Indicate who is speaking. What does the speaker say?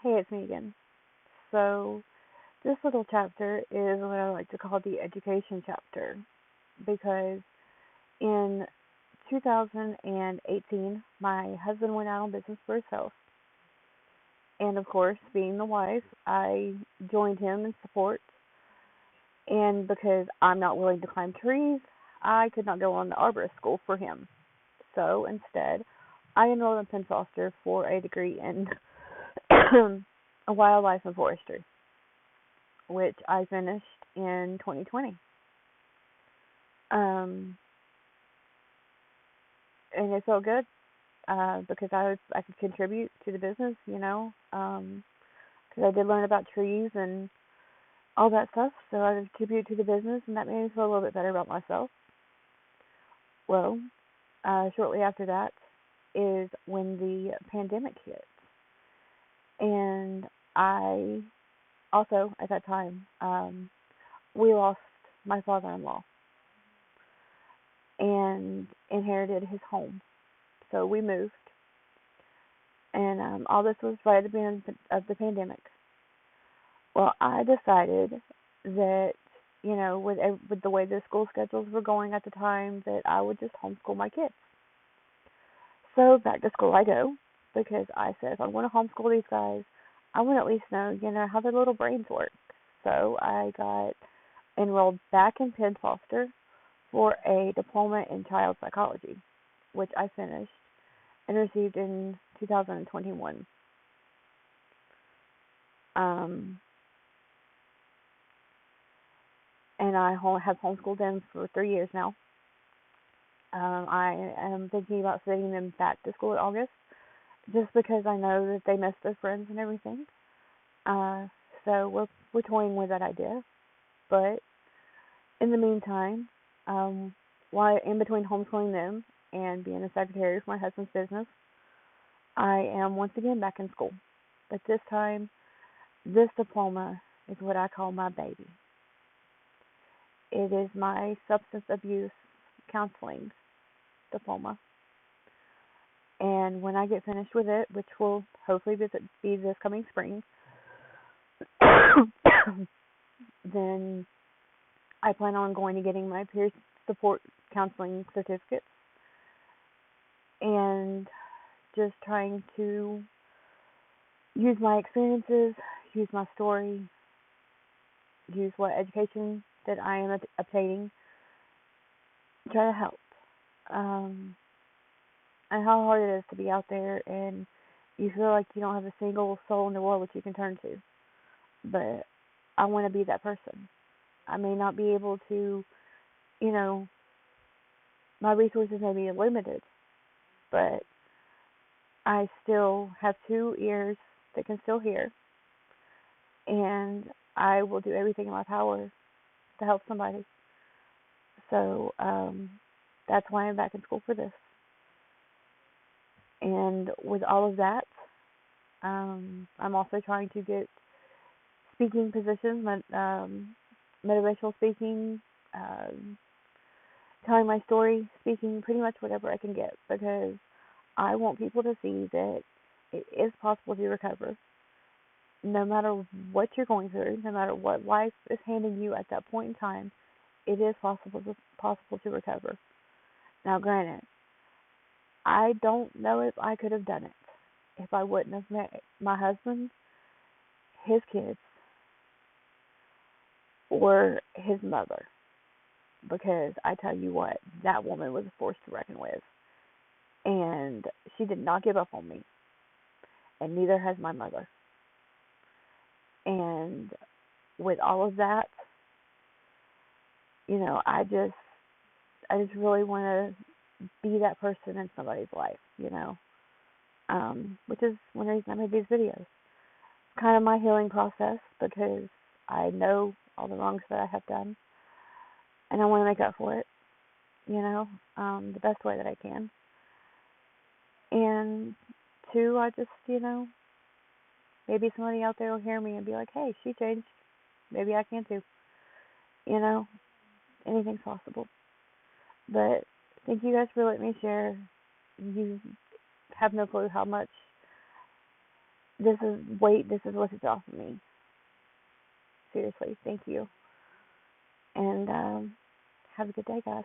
Speaker 1: Hey, it's me again. So, this little chapter is what I like to call the education chapter because in 2018, my husband went out on business for himself. And of course, being the wife, I joined him in support. And because I'm not willing to climb trees, I could not go on the arborist school for him. So instead, I enrolled in Penn Foster for a degree in wildlife and forestry, which I finished in 2020. Um, and it felt good because I could contribute to the business, because I did learn about trees and all that stuff. So I could contribute to the business, and that made me feel a little bit better about myself. Well, shortly after that is when the pandemic hit, and I also at that time we lost my father-in-law and inherited his home. So we moved, and all this was right at the beginning of the pandemic. Well, I decided that with the way the school schedules were going at the time, that I would just homeschool my kids. So back to school I go because I said if I'm going to homeschool these guys, I want to at least know how their little brains work. So I got enrolled back in Penn Foster for a diploma in child psychology, which I finished and received in 2021. And I have homeschooled them for 3 years now. I am thinking about sending them back to school in August, just because I know that they miss their friends and everything. Uh, so we're toying with that idea. But in the meantime, while in between homeschooling them and being a secretary for my husband's business, I am once again back in school. But this time, this diploma is what I call my baby. It is my substance abuse counseling diploma. And when I get finished with it, which will hopefully be this coming spring, then I plan on going to getting my peer support counseling certificates and just trying to use my experiences, use my story, use what education that I am obtaining, try to help. And how hard it is to be out there and you feel like you don't have a single soul in the world that you can turn to. But I want to be that person. I may not be able to, you know, my resources may be limited, but I still have two ears that can still hear, and I will do everything in my power to help somebody. So that's why I'm back in school for this. And with all of that, I'm also trying to get speaking positions, motivational speaking, telling my story, speaking, pretty much whatever I can get, because I want people to see that it is possible to recover. No matter what you're going through, no matter what life is handing you at that point in time, it is possible to recover. Now, granted, I don't know if I could have done it if I wouldn't have met my husband, his kids, or his mother. Because I tell you what, that woman was a force to reckon with. And she did not give up on me. And neither has my mother. And with all of that, I just really want to be that person in somebody's life, which is one reason I made these videos. It's kind of my healing process because I know all the wrongs that I have done, and I want to make up for it, the best way that I can. And two, I just, maybe somebody out there will hear me and be like, hey, she changed. Maybe I can too. Anything's possible. But thank you guys for letting me share. You have no clue how much this is what it's off of me. Seriously, thank you. And have a good day, guys.